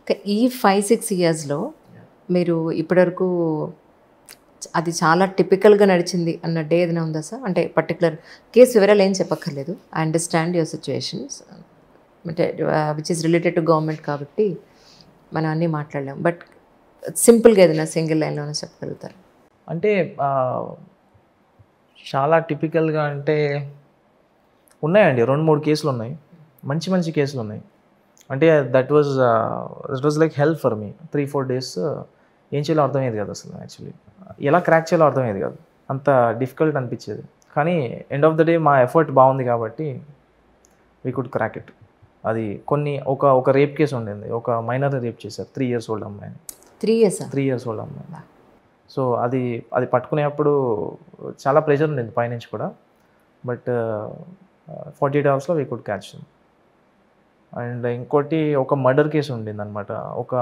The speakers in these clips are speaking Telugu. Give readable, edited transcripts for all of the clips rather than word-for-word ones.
ఈ 5-6 ఇయర్స్‌లో మీరు ఇప్పటివరకు అది చాలా టిపికల్‌గా నడిచింది అన్న డే ఏదైనా ఉందా సార్? అంటే పర్టిక్యులర్ కేస్ వివరాలు ఏం చెప్పక్కర్లేదు. I understand your situations. అంటే which is related to government కాబట్టి మనం అన్నీ మాట్లాడలేం. బట్ సింపుల్‌గా ఏదైనా సింగిల్ లైన్‌లోనే చెప్పగలుగుతారా? అంటే చాలా టిపికల్‌గా అంటే ఉన్నాయండి. 2, 3 కేసులు ఉన్నాయి. మంచి మంచి కేసులు ఉన్నాయి. అంటే that was like hell for me. 3, 4 days ఏం చేయాలో అర్థమయ్యేది కాదు అసలు యాక్చువల్లీ. ఎలా క్రాక్ చేయాలో అర్థమయ్యేది కాదు. అంత డిఫికల్ట్ అనిపించేది. కానీ ఎండ్ ఆఫ్ ద డే మా ఎఫర్ట్ బాగుంది కాబట్టి వీ కుడ్ క్రాక్ ఇట్. అది ఒక రేప్ కేసు ఉండింది. ఒక మైనర్‌ని రేప్ చేశారు. 3 ఇయర్స్ ఓల్డ్ అమ్మాయిని. 3 ఇయర్సా? 3 ఇయర్స్ ఓల్డ్ అమ్మాయి. సో అది పట్టుకునేప్పుడు చాలా ప్రెషర్ ఉండింది పైనుంచి కూడా. బట్ 48 అవర్స్‌లో we could catch him. And ఇంకోటి ఒక మర్డర్ కేసు ఉండిందనమాట. ఒక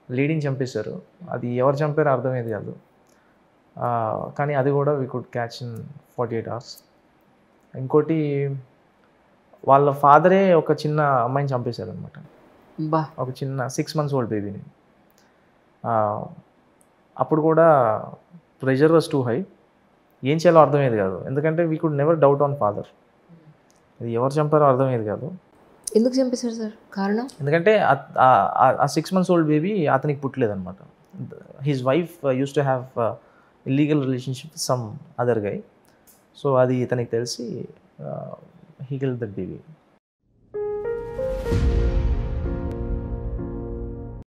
లేడీని చంపేశారు. అది ఎవరు చంపారో అర్థమయ్యేది కాదు. కానీ అది కూడా we could catch in 48 hours. ఇంకోటి వాళ్ళ ఫాదరే ఒక చిన్న అమ్మాయిని చంపేశారనమాట. బా! ఒక చిన్న 6 మంత్స్ ఓల్డ్ బేబీని. అప్పుడు కూడా ప్రెషర్ వాజ్ టూ హై. ఏం చేయాలో అర్థమయ్యేది కాదు. ఎందుకంటే we could never doubt on father. అది ఎవరు చంపారో అర్థమయ్యేది కాదు. ఎందుకు చంపేశారు సార్? కారణం? ఎందుకంటే ఆ 6 మంత్స్ ఓల్డ్ బేబీ అతనికి పుట్టలేదనమాట. His wife use to have illegal relationship with some other guy. So అది ఇతనికి తెలిసి హీ కిల్డ్ దట్ బేబీ.